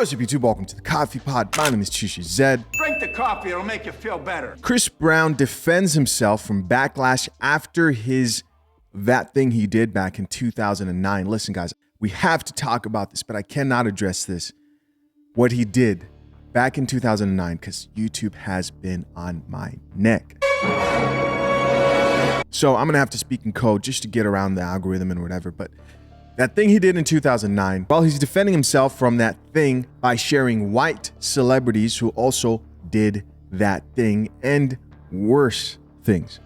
What's up, YouTube? Welcome to the Coffee Pod. My name is Chishi Zed. Drink the coffee, it'll make you feel better. Chris Brown defends himself from Backlash after that thing he did back in 2009. Listen, guys, we have to talk about this, but I cannot address this. What he did back in 2009, because YouTube has been on my neck. So I'm going to have to speak in code just to get around the algorithm and whatever, but that thing he did in 2009, well, he's defending himself from that thing by sharing white celebrities who also did that thing and worse things.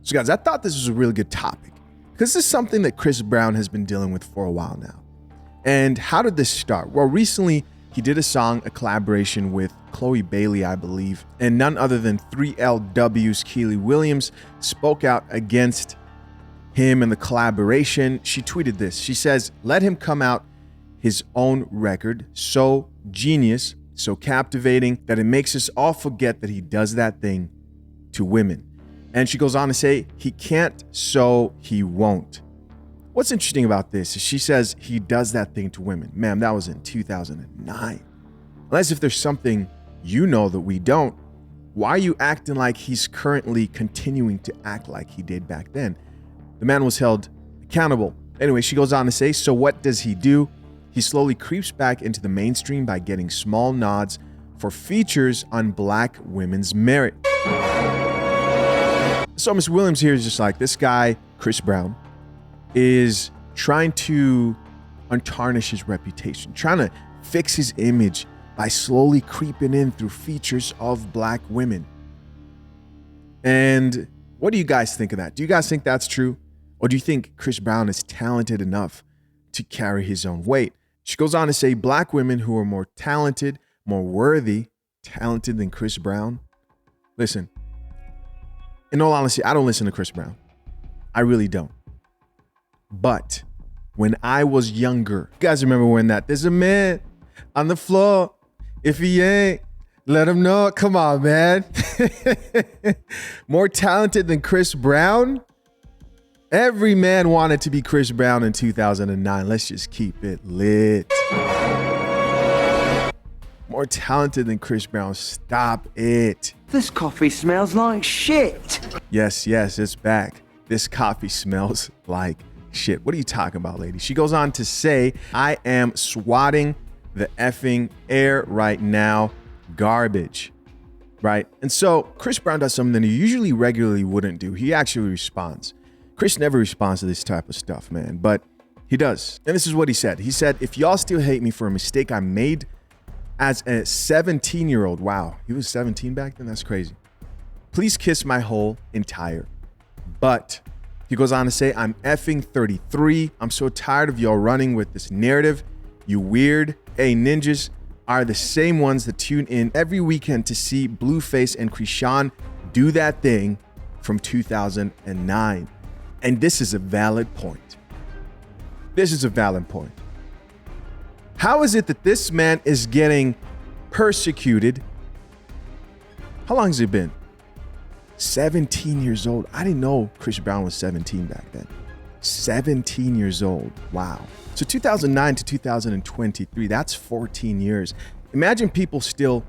So guys, I thought this was a really good topic because this is something that Chris Brown has been dealing with for a while now. And how did this start? Well, recently he did a collaboration with Chloe Bailey, I believe, and none other than 3LW's Kiely Williams spoke out against him and the collaboration. She tweeted this. She says, "Let him come out his own record, so genius, so captivating that it makes us all forget that he does that thing to women." And she goes on to say, "He can't, so he won't." What's interesting about this is she says he does that thing to women. Ma'am, that was in 2009. Unless if there's something you know that we don't, why are you acting like he's currently continuing to act like he did back then? The man was held accountable. Anyway, she goes on to say, so what does he do? He slowly creeps back into the mainstream by getting small nods for features on black women's merit. So Ms. Williams here is just like, this guy, Chris Brown, is trying to untarnish his reputation, trying to fix his image by slowly creeping in through features of black women. And what do you guys think of that? Do you guys think that's true? Or do you think Chris Brown is talented enough to carry his own weight? She goes on to say, black women who are more talented, more worthy, talented than Chris Brown. Listen, in all honesty, I don't listen to Chris Brown. I really don't. But when I was younger, you guys remember when there's a man on the floor. If he ain't, let him know. Come on, man. More talented than Chris Brown? Every man wanted to be Chris Brown in 2009. Let's just keep it lit. More talented than Chris Brown. Stop it. This coffee smells like shit. Yes, it's back. This coffee smells like shit. What are you talking about, lady? She goes on to say, I am swatting the effing air right now. Garbage. Right? And so Chris Brown does something that he usually regularly wouldn't do. He actually responds. Chris never responds to this type of stuff, man, but he does. And this is what he said. He said, if y'all still hate me for a mistake I made as a 17-year-old, wow, he was 17 back then? That's crazy. Please kiss my whole entire butt. He goes on to say, I'm effing 33. I'm so tired of y'all running with this narrative. You weird ninjas are the same ones that tune in every weekend to see Blueface and Krishan do that thing from 2009. And this is a valid point. This is a valid point. How is it that this man is getting persecuted? How long has it been? 17 years old. I didn't know Chris Brown was 17 back then. 17 years old. Wow. So 2009 to 2023, that's 14 years. Imagine people still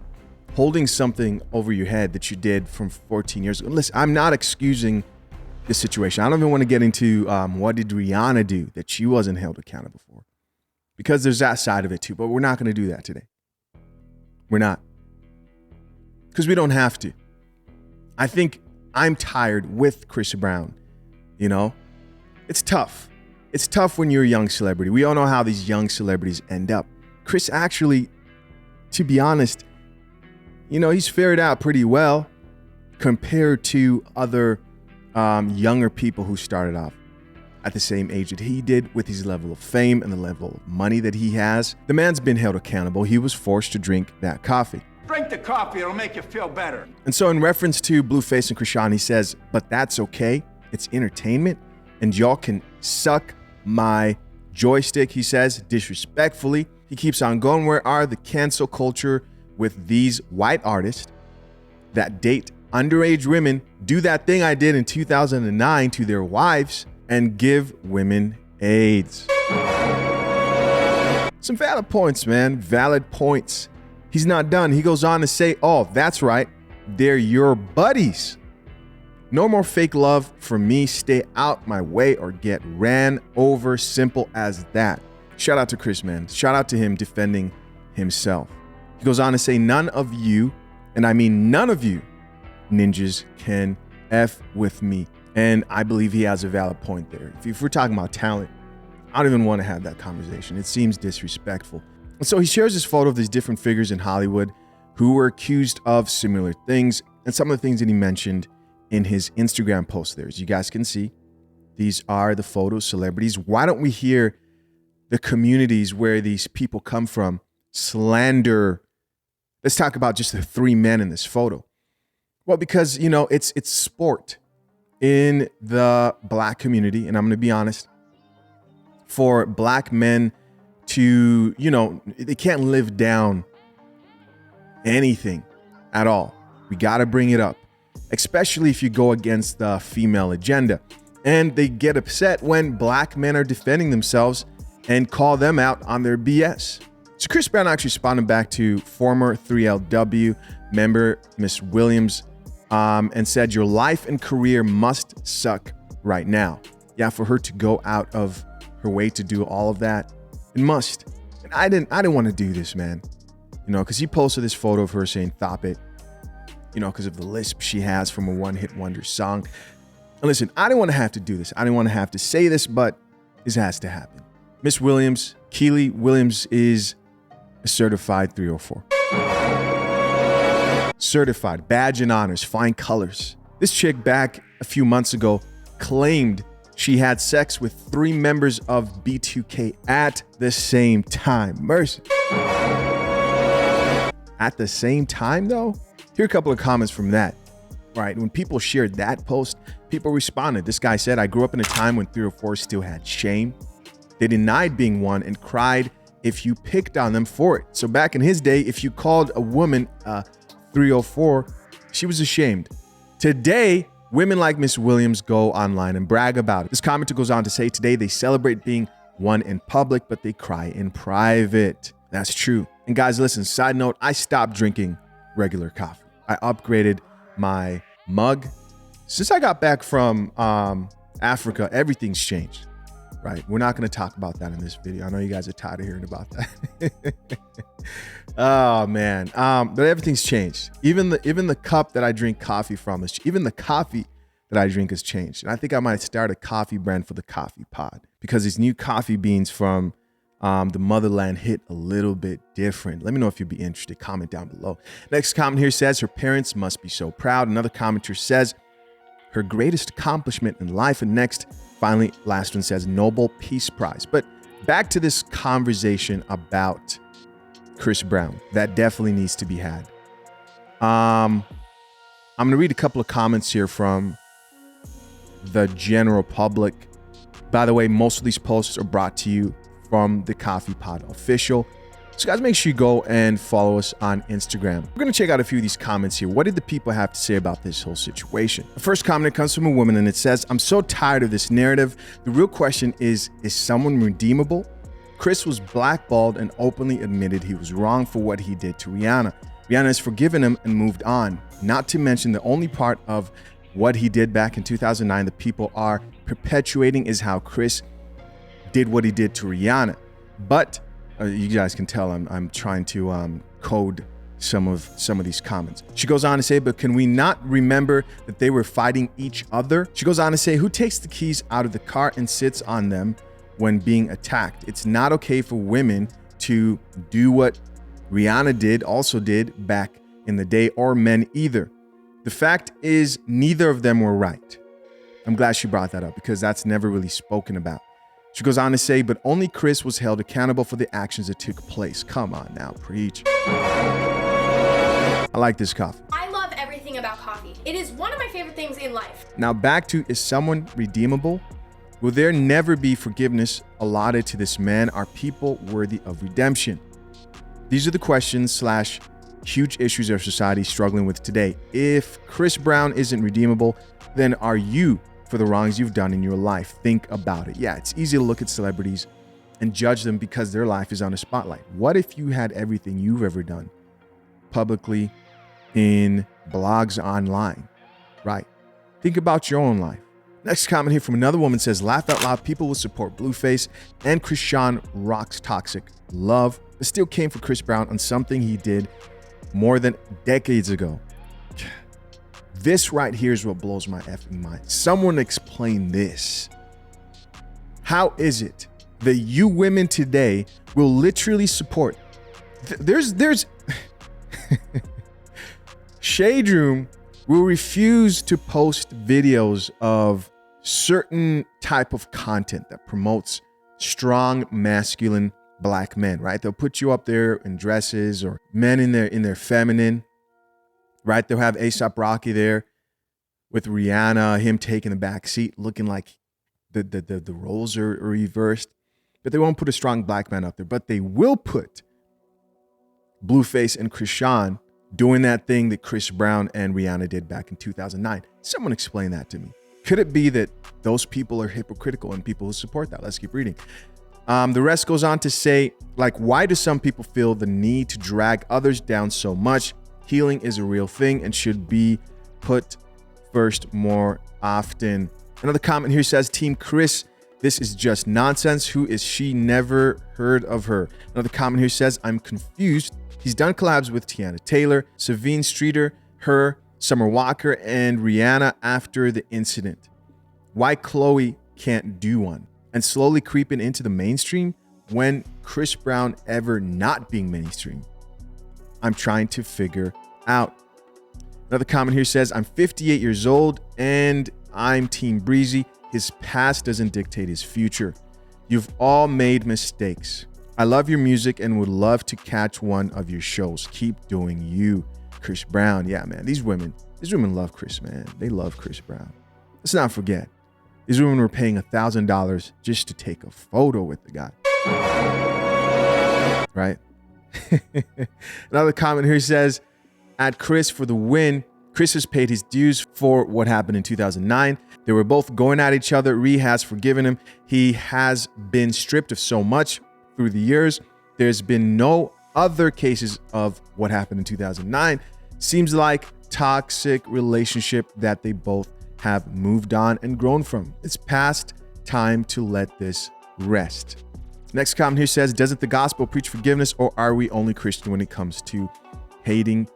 holding something over your head that you did from 14 years ago. Listen, I'm not excusing this situation. I don't even want to get into what did Rihanna do that she wasn't held accountable for, because there's that side of it too, but we're not going to do that today. We're not, because we don't have to. I think I'm tired with Chris Brown. You know, it's tough. It's tough when you're a young celebrity. We all know how these young celebrities end up. Chris actually, to be honest, you know, he's fared out pretty well compared to other younger people who started off at the same age that he did with his level of fame and the level of money that he has. The man's been held accountable. He was forced to drink that coffee. Drink the coffee, it'll make you feel better. And so in reference to Blueface and Krishan, he says, but that's okay. It's entertainment and y'all can suck my joystick, he says, disrespectfully. He keeps on going. Where are the cancel culture with these white artists that date underage women, do that thing I did in 2009 to their wives, and give women AIDS? Some valid points, man. Valid points. He's not done. He goes on to say, oh, that's right. They're your buddies. No more fake love for me. Stay out my way or get ran over. Simple as that. Shout out to Chris, man. Shout out to him defending himself. He goes on to say, none of you, and I mean none of you, ninjas can F with me. And I believe he has a valid point there. If we're talking about talent, I don't even want to have that conversation. It seems disrespectful. And so he shares this photo of these different figures in Hollywood who were accused of similar things and some of the things that he mentioned in his Instagram post there. As you guys can see, these are the photos, celebrities. Why don't we hear the communities where these people come from slander? Let's talk about just the three men in this photo. Well, because, you know, it's sport in the black community. And I'm going to be honest, for black men to, you know, they can't live down anything at all. We got to bring it up, especially if you go against the female agenda. And they get upset when black men are defending themselves and call them out on their BS. So Chris Brown actually responded back to former 3LW member Miss Williams and said, your life and career must suck right now. Yeah, for her to go out of her way to do all of that, it must. And I didn't want to do this, man. You know, because he posted this photo of her saying "thop it," you know, because of the lisp she has from a one-hit wonder song. And listen, I didn't want to have to do this. I didn't want to have to say this, but this has to happen. Miss Williams, Kiely Williams, is a certified 304. Certified, badge and honors, fine colors. This chick back a few months ago claimed she had sex with 3 members of B2K at the same time. Mercy. At the same time, though? Here are a couple of comments from that. Right, when people shared that post, people responded. This guy said, I grew up in a time when 304 still had shame. They denied being one and cried if you picked on them for it. So back in his day, if you called a woman 304, she was ashamed. Today, women like Miss Williams go online and brag about it. This commenter goes on to say, today they celebrate being one in public, but they cry in private. That's true. And guys, listen, side note, I stopped drinking regular coffee. I upgraded my mug. Since I got back from Africa, everything's changed, right? We're not going to talk about that in this video. I know you guys are tired of hearing about that. Oh man, but everything's changed. Even the cup that I drink coffee from is, even the coffee that I drink has changed. And I think I might start a coffee brand for the coffee pod, because these new coffee beans from the motherland hit a little bit different. Let me know if you'd be interested. Comment down below. Next comment here says, her parents must be so proud. Another commenter says, her greatest accomplishment in life. And next, finally, last one says, Nobel Peace Prize. But back to this conversation about Chris Brown. That definitely needs to be had. I'm going to read a couple of comments here from the general public. By the way, most of these posts are brought to you from the Coffee Pod Official. So guys, make sure you go and follow us on Instagram. We're going to check out a few of these comments here. What did the people have to say about this whole situation? The first comment comes from a woman, and it says, I'm so tired of this narrative. The real question is someone redeemable? Chris was blackballed and openly admitted he was wrong for what he did to Rihanna. Rihanna has forgiven him and moved on. Not to mention the only part of what he did back in 2009 that people are perpetuating is how Chris did what he did to Rihanna. But you guys can tell I'm trying to code some of these comments. She goes on to say, but can we not remember that they were fighting each other? She goes on to say, who takes the keys out of the car and sits on them when being attacked? It's not okay for women to do what Rihanna also did back in the day, or men either. The fact is, neither of them were right. I'm glad she brought that up, because that's never really spoken about. She goes on to say, but only Chris was held accountable for the actions that took place. Come on now, preach. I like this coffee. I love everything about coffee. It is one of my favorite things in life. Now back to, is someone redeemable? Will there never be forgiveness allotted to this man? Are people worthy of redemption? These are the questions / huge issues our society is struggling with today. If Chris Brown isn't redeemable, then are you for the wrongs you've done in your life? Think about it. Yeah, it's easy to look at celebrities and judge them because their life is on a spotlight. What if you had everything you've ever done publicly in blogs online, right? Think about your own life. Next comment here from another woman says, laugh out loud, people will support Blueface and Chrisean rocks toxic love. It still came for Chris Brown on something he did more than decades ago. This right here is what blows my effing mind. Someone explain this. How is it that you women today will literally support? There's Shade Room will refuse to post videos of certain type of content that promotes strong masculine black men, right? They'll put you up there in dresses, or men in their feminine, right? They'll have A$AP Rocky there with Rihanna, him taking the back seat, looking like the roles are reversed. But they won't put a strong black man up there. But they will put Blueface and Chrisean doing that thing that Chris Brown and Rihanna did back in 2009. Someone explain that to me. Could it be that those people are hypocritical and people who support that? Let's keep reading. The rest goes on to say, like, why do some people feel the need to drag others down so much? Healing is a real thing and should be put first more often. Another comment here says, Team Chris, this is just nonsense. Who is she? Never heard of her. Another comment here says, I'm confused. He's done collabs with Tiana Taylor, Savine Streeter, her, Summer Walker, and Rihanna after the incident. Why Chloe can't do one? And slowly creeping into the mainstream when Chris Brown ever not being mainstream. I'm trying to figure out. Another comment here says, I'm 58 years old and I'm Team Breezy. His past doesn't dictate his future. You've all made mistakes. I love your music and would love to catch one of your shows. Keep doing you, Chris Brown. Yeah, man, these women love Chris, man. They love Chris Brown. Let's not forget, these women were paying $1,000 just to take a photo with the guy. Right? Another comment here says, at Chris for the win. Chris has paid his dues for what happened in 2009. They were both going at each other. Ree has forgiven him. He has been stripped of so much through the years. There's been no other cases of what happened in 2009. Seems like toxic relationship that they both have moved on and grown from. It's past time to let this rest. Next comment here says, doesn't the gospel preach forgiveness, or are we only Christian when it comes to hating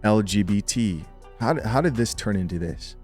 LGBT? How did this turn into this?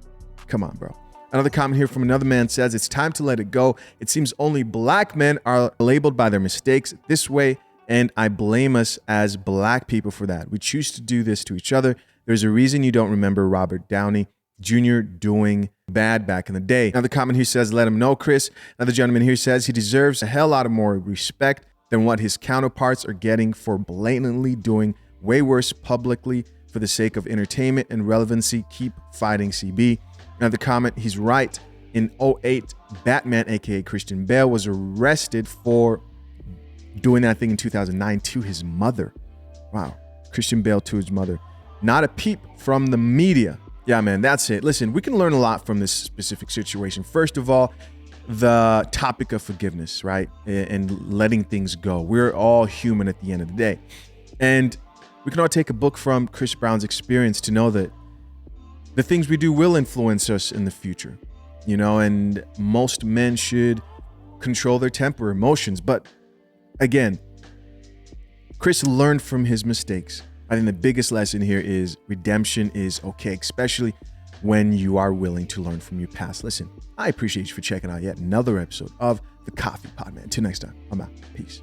Come on, bro. Another comment here from another man says, it's time to let it go. It seems only black men are labeled by their mistakes this way, and I blame us as black people for that. We choose to do this to each other. There's a reason you don't remember Robert Downey Jr. doing bad back in the day. Another comment here says, let him know, Chris. Another gentleman here says he deserves a hell lot of more respect than what his counterparts are getting for blatantly doing way worse publicly for the sake of entertainment and relevancy. Keep fighting, CB. Another comment, he's right. In 2008, Batman, aka Christian Bale, was arrested for doing that thing in 2009 to his mother. Wow. Christian Bale to his mother. Not a peep from the media. Yeah, man, that's it. Listen, we can learn a lot from this specific situation. First of all, the topic of forgiveness, right? And letting things go. We're all human at the end of the day. And we can all take a book from Chris Brown's experience to know that the things we do will influence us in the future, you know, and most men should control their temper, emotions. But again, Chris learned from his mistakes. I think the biggest lesson here is redemption is okay, especially when you are willing to learn from your past. Listen, I appreciate you for checking out yet another episode of The Coffee Pod, man. Until next time, I'm out. Peace.